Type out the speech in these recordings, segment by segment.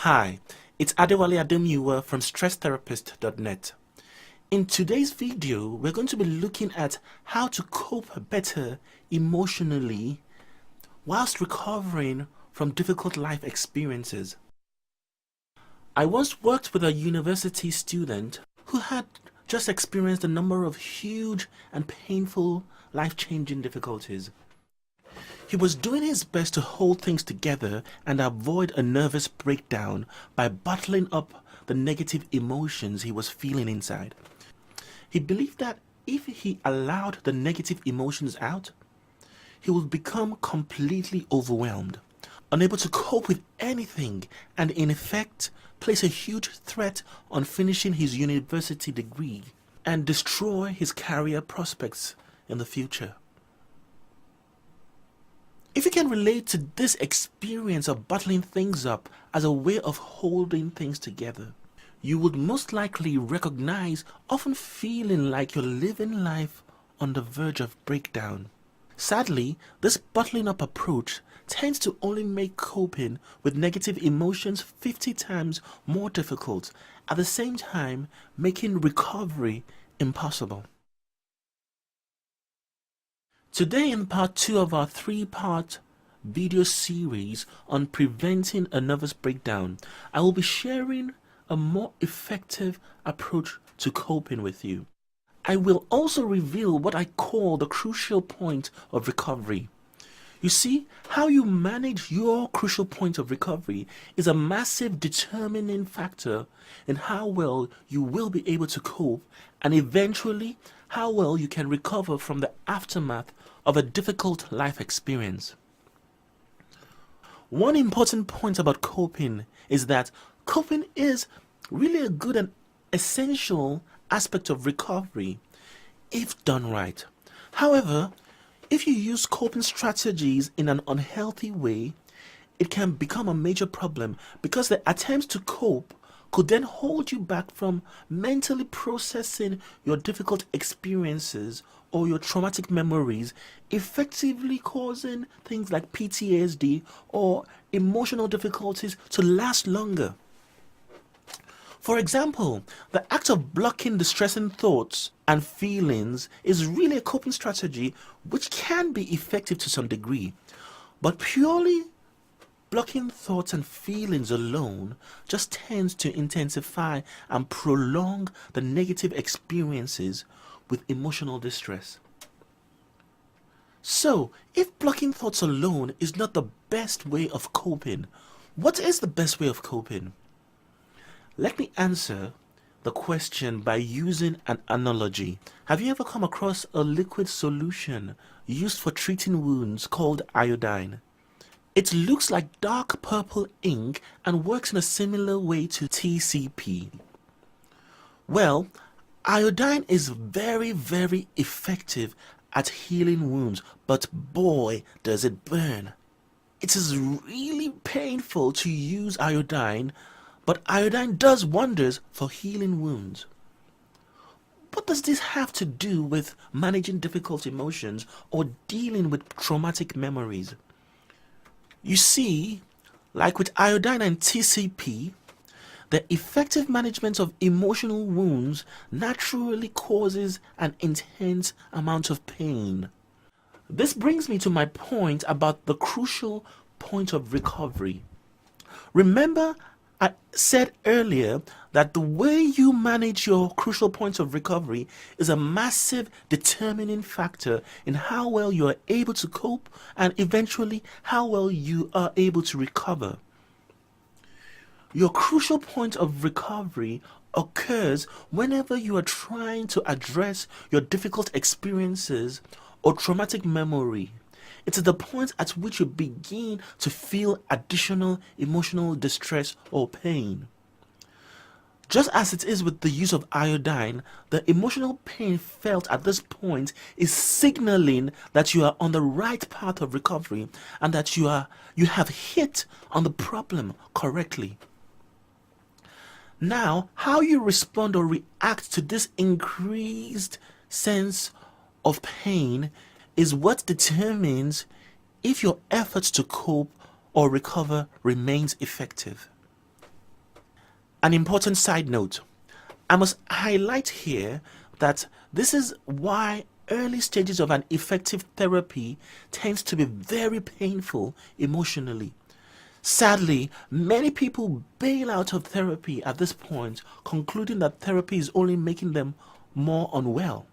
Hi, it's Adewale Ademuwa from StressTherapist.net. In today's video, we're going to be looking at how to cope better emotionally whilst recovering from difficult life experiences. I once worked with a university student who had just experienced a number of huge and painful life-changing difficulties. He was doing his best to hold things together and avoid a nervous breakdown by bottling up the negative emotions he was feeling inside. He believed that if he allowed the negative emotions out, he would become completely overwhelmed, unable to cope with anything, and in effect place a huge threat on finishing his university degree and destroy his career prospects in the future. If you can relate to this experience of bottling things up as a way of holding things together, you would most likely recognize often feeling like you're living life on the verge of breakdown. Sadly, this bottling up approach tends to only make coping with negative emotions 50 times more difficult, at the same time making recovery impossible. Today, in part 2 of our 3-part video series on preventing a nervous breakdown, I will be sharing a more effective approach to coping with you. I will also reveal what I call the crucial point of recovery. You see, how you manage your crucial point of recovery is a massive determining factor in how well you will be able to cope and eventually how well you can recover from the aftermath of a difficult life experience. One important point about coping is that coping is really a good and essential aspect of recovery if done right. However, if you use coping strategies in an unhealthy way, it can become a major problem because the attempts to cope could then hold you back from mentally processing your difficult experiences or your traumatic memories, effectively causing things like PTSD or emotional difficulties to last longer. For example, the act of blocking distressing thoughts and feelings is really a coping strategy which can be effective to some degree, but purely blocking thoughts and feelings alone just tends to intensify and prolong the negative experiences with emotional distress. So, if blocking thoughts alone is not the best way of coping, what is the best way of coping? Let me answer the question by using an analogy. Have you ever come across a liquid solution used for treating wounds called iodine? It looks like dark purple ink and works in a similar way to TCP. Well, iodine is very effective at healing wounds, but boy does it burn. It is really painful to use iodine, but iodine does wonders for healing wounds. What does this have to do with managing difficult emotions or dealing with traumatic memories? You see, like with iodine and TCP, the effective management of emotional wounds naturally causes an intense amount of pain. This brings me to my point about the crucial point of recovery. Remember, I said earlier that the way you manage your crucial points of recovery is a massive determining factor in how well you are able to cope and eventually how well you are able to recover. Your crucial point of recovery occurs whenever you are trying to address your difficult experiences or traumatic memory. It is the point at which you begin to feel additional emotional distress or pain. Just as it is with the use of iodine, the emotional pain felt at this point is signaling that you are on the right path of recovery and that you have hit on the problem correctly. Now, how you respond or react to this increased sense of pain is what determines if your efforts to cope or recover remains effective. An important side note. I must highlight here that this is why early stages of an effective therapy tends to be very painful emotionally. Sadly, many people bail out of therapy at this point, concluding that therapy is only making them more unwell.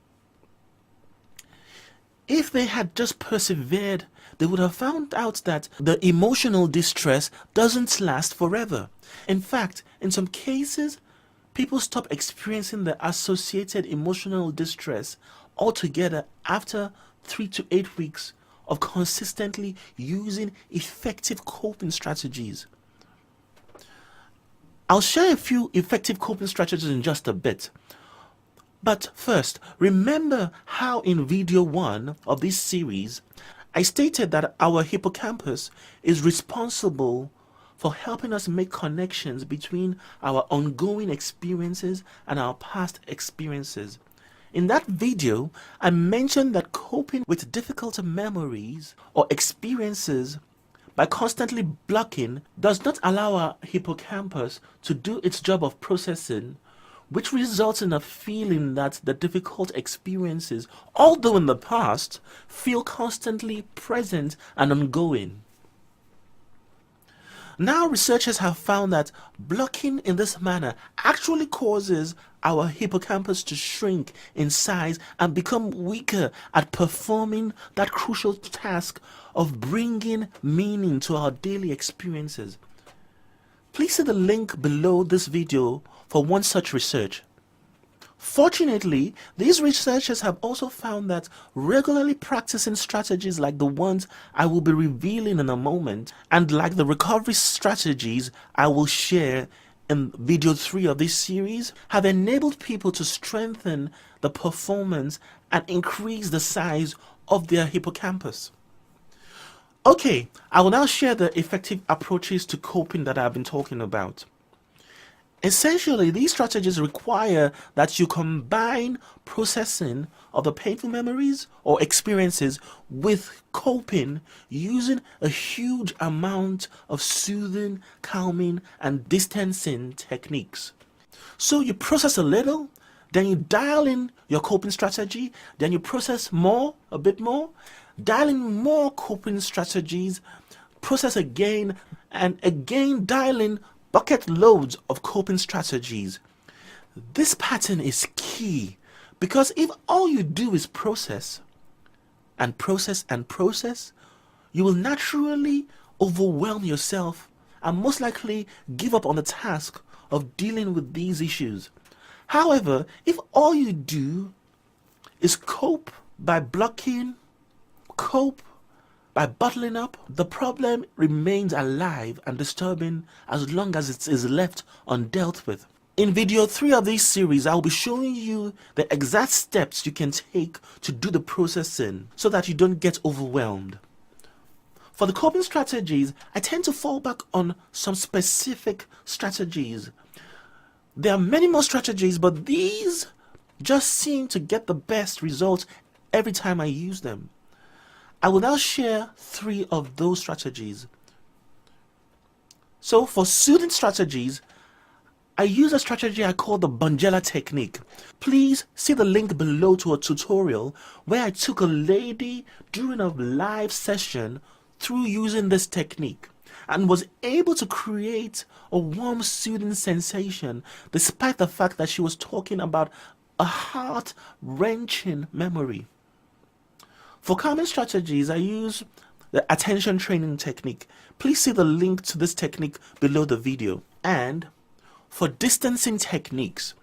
If they had just persevered, they would have found out that the emotional distress doesn't last forever. In fact, in some cases, people stop experiencing the associated emotional distress altogether after 3 to 8 weeks of consistently using effective coping strategies. I'll share a few effective coping strategies in just a bit. But first, remember how in video 1 of this series, I stated that our hippocampus is responsible for helping us make connections between our ongoing experiences and our past experiences. In that video, I mentioned that coping with difficult memories or experiences by constantly blocking does not allow our hippocampus to do its job of processing, which results in a feeling that the difficult experiences, although in the past, feel constantly present and ongoing. Now researchers have found that blocking in this manner actually causes our hippocampus to shrink in size and become weaker at performing that crucial task of bringing meaning to our daily experiences. Please see the link below this video for one such research. Fortunately, these researchers have also found that regularly practicing strategies like the ones I will be revealing in a moment, and like the recovery strategies I will share in video 3 of this series, have enabled people to strengthen the performance and increase the size of their hippocampus. Okay, I will now share the effective approaches to coping that I've been talking about. Essentially, these strategies require that you combine processing of the painful memories or experiences with coping using a huge amount of soothing, calming, and distancing techniques. So you process a little, then you dial in your coping strategy, then you process more, a bit more, dial in more coping strategies, process again, and again dial in bucket loads of coping strategies. This pattern is key because if all you do is process and process and process, you will naturally overwhelm yourself and most likely give up on the task of dealing with these issues. However, if all you do is cope by blocking, cope by bottling up, the problem remains alive and disturbing as long as it is left undealt with. In video 3 of this series, I will be showing you the exact steps you can take to do the processing so that you don't get overwhelmed. For the coping strategies, I tend to fall back on some specific strategies. There are many more strategies, but these just seem to get the best results every time I use them. I will now share 3 of those strategies. So for soothing strategies, I use a strategy I call the Bonjela technique. Please see the link below to a tutorial where I took a lady during a live session through using this technique and was able to create a warm, soothing sensation despite the fact that she was talking about a heart-wrenching memory. For calming strategies, I use the attention training technique. Please see the link to this technique below the video. And for distancing techniques,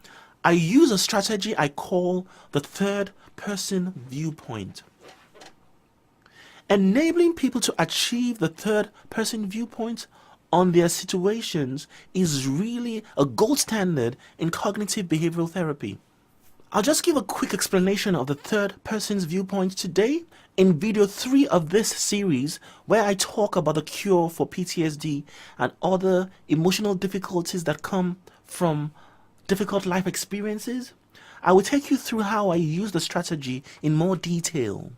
I use a strategy I call the third person viewpoint. Enabling people to achieve the third person viewpoint on their situations is really a gold standard in cognitive behavioral therapy. I'll just give a quick explanation of the third person's viewpoint today in video 3 of this series, where I talk about the cure for PTSD and other emotional difficulties that come from difficult life experiences. I will take you through how I use the strategy in more detail.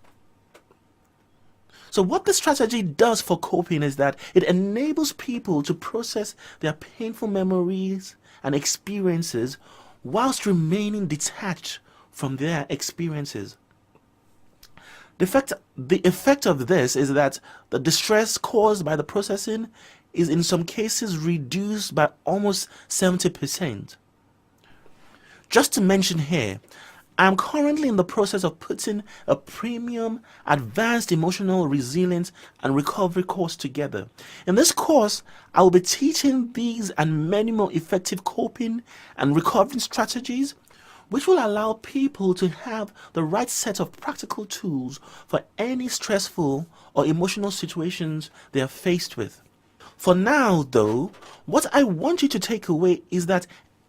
So what this strategy does for coping is that it enables people to process their painful memories and experiences whilst remaining detached from their experiences. The effect of this is that the distress caused by the processing is in some cases reduced by almost 70%. Just to mention here, I am currently in the process of putting a premium advanced emotional resilience and recovery course together. In this course, I will be teaching these and many more effective coping and recovering strategies, which will allow people to have the right set of practical tools for any stressful or emotional situations they are faced with. For now, though, what I want you to take away is that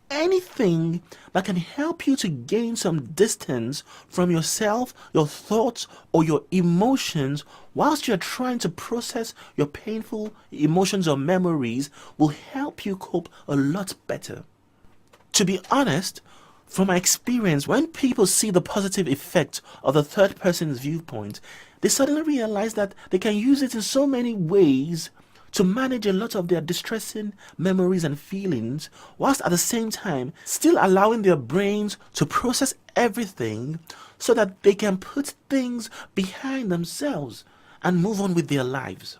anything that can help you to gain some distance from yourself, your thoughts, or your emotions whilst you're trying to process your painful emotions or memories will help you cope a lot better. To be honest, from my experience, when people see the positive effect of the third person's viewpoint, they suddenly realize that they can use it in so many ways to manage a lot of their distressing memories and feelings, whilst at the same time still allowing their brains to process everything so that they can put things behind themselves and move on with their lives.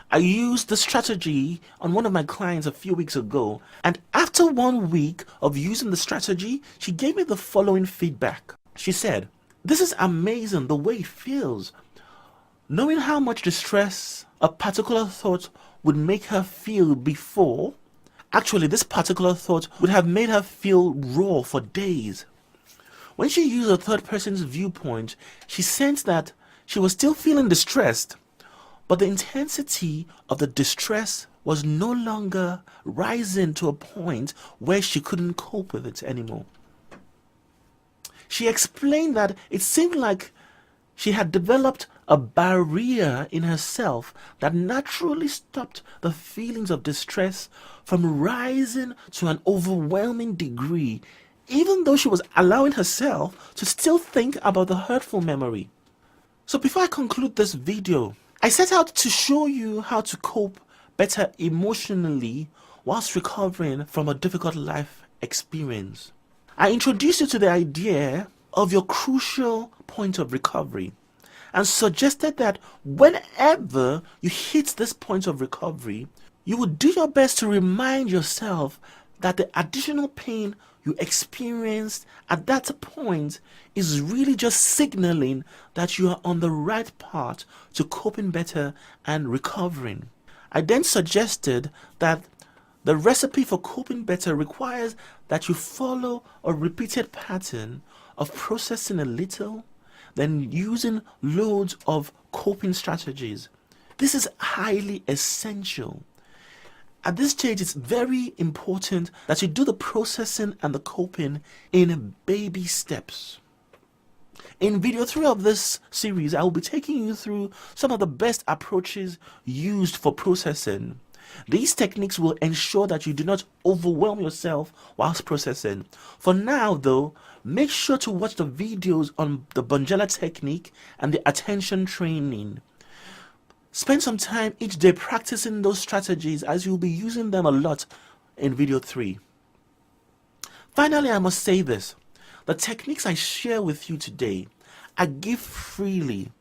I used the strategy on one of my clients a few weeks ago, and after 1 week of using the strategy, she gave me the following feedback. She said, "This is amazing the way it feels. Knowing how much distress a particular thought would make her feel before, actually this particular thought would have made her feel raw for days. When she used a third person's viewpoint, she sensed that she was still feeling distressed, but the intensity of the distress was no longer rising to a point where she couldn't cope with it anymore." She explained that it seemed like she had developed a barrier in herself that naturally stopped the feelings of distress from rising to an overwhelming degree, even though she was allowing herself to still think about the hurtful memory. So before I conclude this video, I set out to show you how to cope better emotionally whilst recovering from a difficult life experience. I introduced you to the idea of your crucial point of recovery and suggested that whenever you hit this point of recovery, you would do your best to remind yourself that the additional pain you experienced at that point is really just signaling that you are on the right path to coping better and recovering. I then suggested that the recipe for coping better requires that you follow a repeated pattern of processing a little, then using loads of coping strategies. This is highly essential. At this stage, it's very important that you do the processing and the coping in baby steps. In video 3 of this series, I will be taking you through some of the best approaches used for processing. These techniques will ensure that you do not overwhelm yourself whilst processing. For now though, make sure to watch the videos on the Bonjela technique and the attention training. Spend some time each day practicing those strategies as you'll be using them a lot in video 3. Finally, I must say this. The techniques I share with you today, I give freely.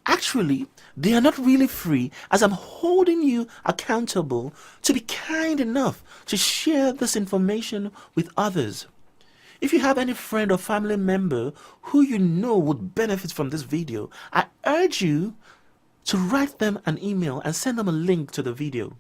Actually, they are not really free, as I'm holding you accountable to be kind enough to share this information with others. If you have any friend or family member who you know would benefit from this video, I urge you to write them an email and send them a link to the video.